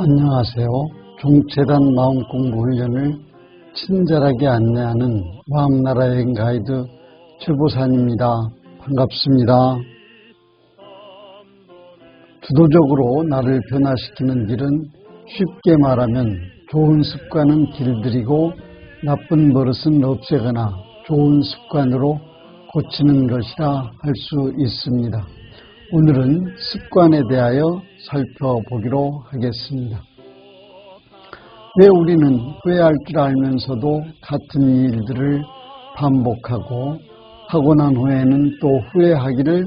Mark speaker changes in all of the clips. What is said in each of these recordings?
Speaker 1: 안녕하세요. 종체단 마음공부 훈련을 친절하게 안내하는 마음나라 여행 가이드 최보산입니다. 반갑습니다. 주도적으로 나를 변화시키는 길은 쉽게 말하면 좋은 습관은 길들이고 나쁜 버릇은 없애거나 좋은 습관으로 고치는 것이라 할 수 있습니다. 오늘은 습관에 대하여 살펴보기로 하겠습니다. 왜 우리는 후회할 줄 알면서도 같은 일들을 반복하고 하고 난 후에는 또 후회하기를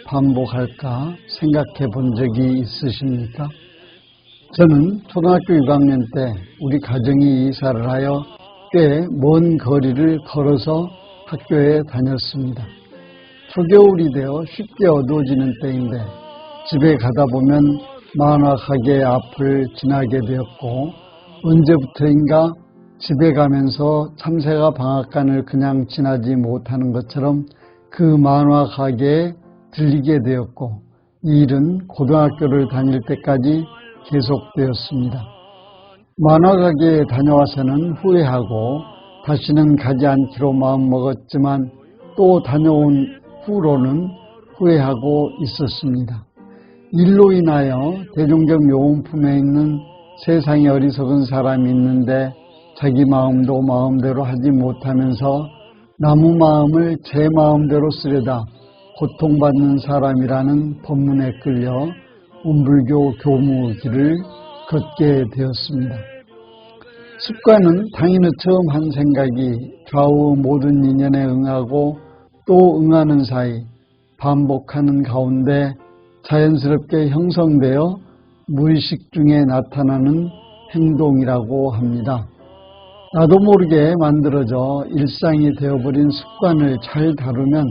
Speaker 1: 반복할까 생각해 본 적이 있으십니까? 저는 초등학교 6학년 때 우리 가정이 이사를 하여 꽤 먼 거리를 걸어서 학교에 다녔습니다. 초겨울이 되어 쉽게 어두워지는 때인데 집에 가다 보면 만화 가게 앞을 지나게 되었고 언제부터인가 집에 가면서 참새가 방앗간을 그냥 지나지 못하는 것처럼 그 만화 가게에 들리게 되었고 이 일은 고등학교를 다닐 때까지 계속되었습니다. 만화 가게에 다녀와서는 후회하고 다시는 가지 않기로 마음먹었지만 또 다녀온 후로는 후회하고 있었습니다. 일로 인하여 대중적 용품에 있는 세상에 어리석은 사람이 있는데 자기 마음도 마음대로 하지 못하면서 남의 마음을 제 마음대로 쓰려다 고통받는 사람이라는 법문에 끌려 운불교 교무 길을 걷게 되었습니다. 습관은 당연히 처음 한 생각이 좌우 모든 인연에 응하고 또 응하는 사이 반복하는 가운데 자연스럽게 형성되어 무의식 중에 나타나는 행동이라고 합니다. 나도 모르게 만들어져 일상이 되어버린 습관을 잘 다루면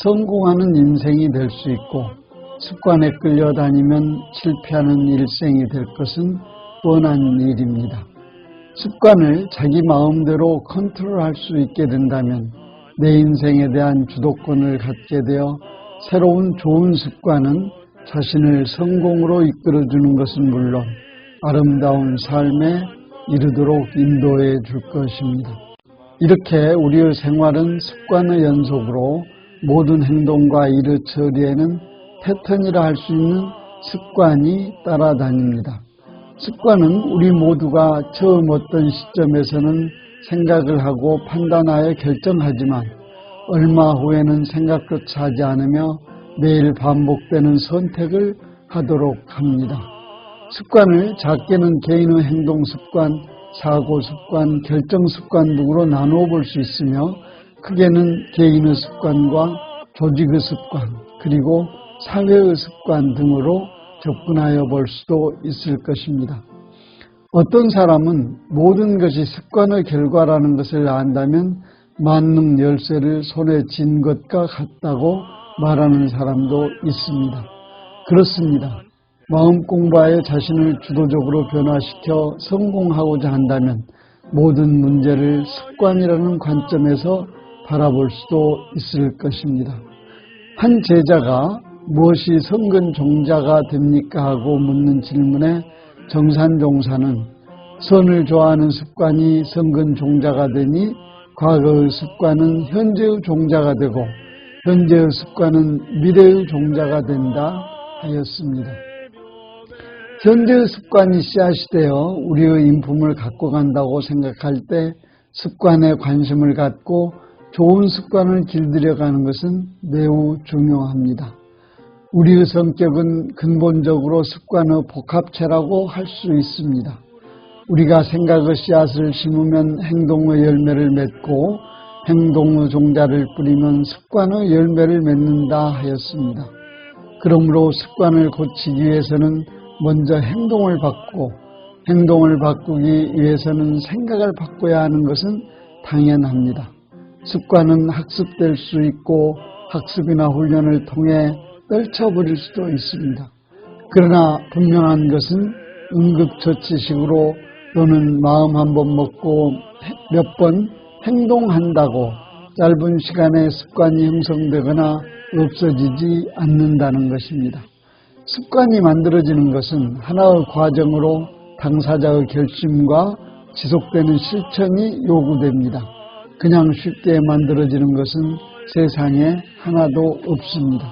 Speaker 1: 성공하는 인생이 될 수 있고 습관에 끌려다니면 실패하는 일생이 될 것은 뻔한 일입니다. 습관을 자기 마음대로 컨트롤할 수 있게 된다면 내 인생에 대한 주도권을 갖게 되어 새로운 좋은 습관은 자신을 성공으로 이끌어주는 것은 물론 아름다운 삶에 이르도록 인도해 줄 것입니다. 이렇게 우리의 생활은 습관의 연속으로 모든 행동과 일의 처리에는 패턴이라 할 수 있는 습관이 따라다닙니다. 습관은 우리 모두가 처음 어떤 시점에서는 생각을 하고 판단하여 결정하지만 얼마 후에는 생각조차 하지 않으며 매일 반복되는 선택을 하도록 합니다. 습관을 작게는 개인의 행동 습관, 사고 습관, 결정 습관 등으로 나누어 볼 수 있으며 크게는 개인의 습관과 조직의 습관, 그리고 사회의 습관 등으로 접근하여 볼 수도 있을 것입니다. 어떤 사람은 모든 것이 습관의 결과라는 것을 안다면 만능 열쇠를 손에 쥔 것과 같다고 말하는 사람도 있습니다. 그렇습니다. 마음 공부하여 자신을 주도적으로 변화시켜 성공하고자 한다면 모든 문제를 습관이라는 관점에서 바라볼 수도 있을 것입니다. 한 제자가 무엇이 성근 종자가 됩니까 하고 묻는 질문에 정산종사는 선을 좋아하는 습관이 성근 종자가 되니 과거의 습관은 현재의 종자가 되고 현재의 습관은 미래의 종자가 된다 하였습니다. 현재의 습관이 씨앗이 되어 우리의 인품을 갖고 간다고 생각할 때 습관에 관심을 갖고 좋은 습관을 길들여가는 것은 매우 중요합니다. 우리의 성격은 근본적으로 습관의 복합체라고 할 수 있습니다. 우리가 생각의 씨앗을 심으면 행동의 열매를 맺고 행동의 종자를 뿌리면 습관의 열매를 맺는다 하였습니다. 그러므로 습관을 고치기 위해서는 먼저 행동을 바꾸고 행동을 바꾸기 위해서는 생각을 바꿔야 하는 것은 당연합니다. 습관은 학습될 수 있고 학습이나 훈련을 통해 떨쳐버릴 수도 있습니다. 그러나 분명한 것은 응급처치식으로 또는 마음 한번 먹고 몇 번 행동한다고 짧은 시간에 습관이 형성되거나 없어지지 않는다는 것입니다. 습관이 만들어지는 것은 하나의 과정으로 당사자의 결심과 지속되는 실천이 요구됩니다. 그냥 쉽게 만들어지는 것은 세상에 하나도 없습니다.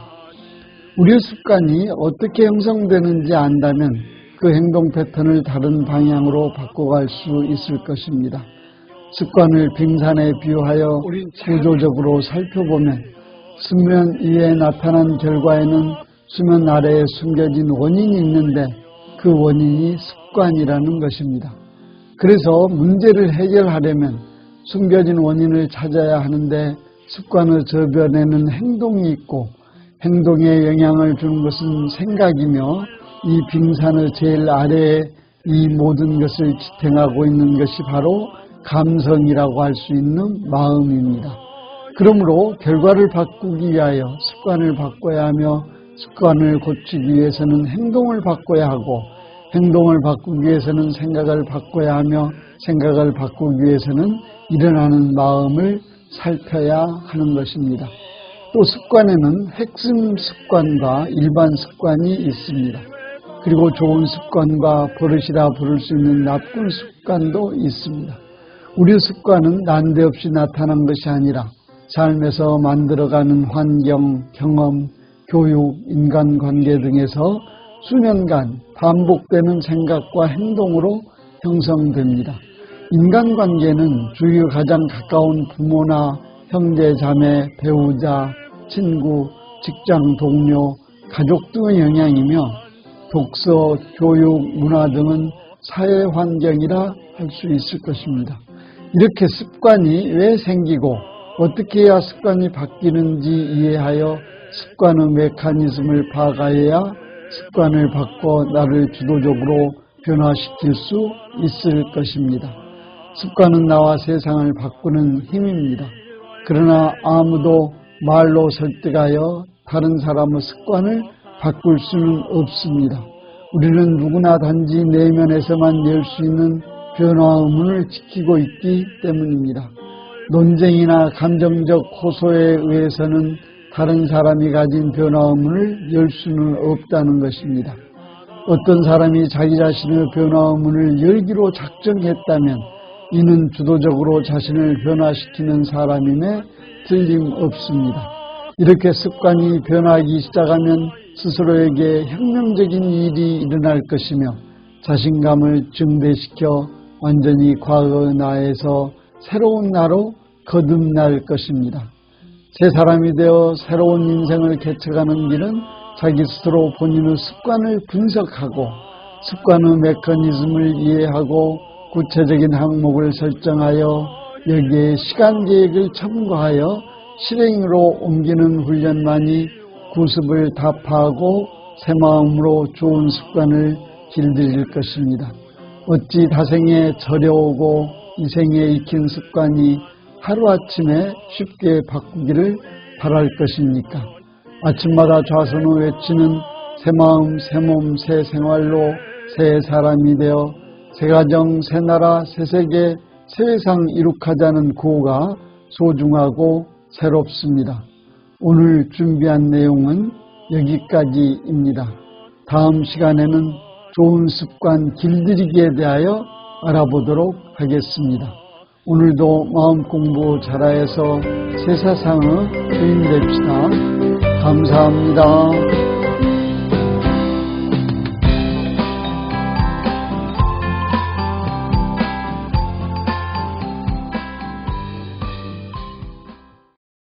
Speaker 1: 우리의 습관이 어떻게 형성되는지 안다면 그 행동 패턴을 다른 방향으로 바꿔갈 수 있을 것입니다. 습관을 빙산에 비유하여 구조적으로 살펴보면 수면 위에 나타난 결과에는 수면 아래에 숨겨진 원인이 있는데 그 원인이 습관이라는 것입니다. 그래서 문제를 해결하려면 숨겨진 원인을 찾아야 하는데 습관의 저변에는 행동이 있고 행동에 영향을 주는 것은 생각이며 이 빙산의 제일 아래에 이 모든 것을 지탱하고 있는 것이 바로 감성이라고 할 수 있는 마음입니다. 그러므로 결과를 바꾸기 위하여 습관을 바꿔야 하며 습관을 고치기 위해서는 행동을 바꿔야 하고 행동을 바꾸기 위해서는 생각을 바꿔야 하며 생각을 바꾸기 위해서는 일어나는 마음을 살펴야 하는 것입니다. 또 습관에는 핵심 습관과 일반 습관이 있습니다. 그리고 좋은 습관과 버릇이라 부를 수 있는 나쁜 습관도 있습니다. 우리 습관은 난데없이 나타난 것이 아니라 삶에서 만들어가는 환경, 경험, 교육, 인간관계 등에서 수년간 반복되는 생각과 행동으로 형성됩니다. 인간관계는 주위의 가장 가까운 부모나 형제, 자매, 배우자, 친구, 직장 동료, 가족 등의 영향이며 독서, 교육, 문화 등은 사회 환경이라 할 수 있을 것입니다. 이렇게 습관이 왜 생기고 어떻게 해야 습관이 바뀌는지 이해하여 습관의 메커니즘을 파악하여야 습관을 바꿔 나를 주도적으로 변화시킬 수 있을 것입니다. 습관은 나와 세상을 바꾸는 힘입니다. 그러나 아무도 말로 설득하여 다른 사람의 습관을 바꿀 수는 없습니다. 우리는 누구나 단지 내면에서만 열 수 있는 변화의 문을 지키고 있기 때문입니다. 논쟁이나 감정적 호소에 의해서는 다른 사람이 가진 변화의 문을 열 수는 없다는 것입니다. 어떤 사람이 자기 자신의 변화의 문을 열기로 작정했다면 이는 주도적으로 자신을 변화시키는 사람임에 틀림없습니다. 이렇게 습관이 변하기 시작하면 스스로에게 혁명적인 일이 일어날 것이며 자신감을 증대시켜 완전히 과거의 나에서 새로운 나로 거듭날 것입니다. 새 사람이 되어 새로운 인생을 개척하는 길은 자기 스스로 본인의 습관을 분석하고 습관의 메커니즘을 이해하고 구체적인 항목을 설정하여 여기에 시간 계획을 첨가하여 실행으로 옮기는 훈련만이 구습을 타파하고 새 마음으로 좋은 습관을 길들일 것입니다. 어찌 다생에 저려오고 이생에 익힌 습관이 하루아침에 쉽게 바꾸기를 바랄 것입니까? 아침마다 좌선을 외치는 새 마음, 새 몸, 새 생활로 새 사람이 되어 새 가정, 새 나라, 새 세계, 새 세상 이룩하자는 구호가 소중하고 새롭습니다. 오늘 준비한 내용은 여기까지입니다. 다음 시간에는 좋은 습관 길들이기에 대하여 알아보도록 하겠습니다. 오늘도 마음 공부 잘하여서 새 세상의 주인 됩시다. 감사합니다.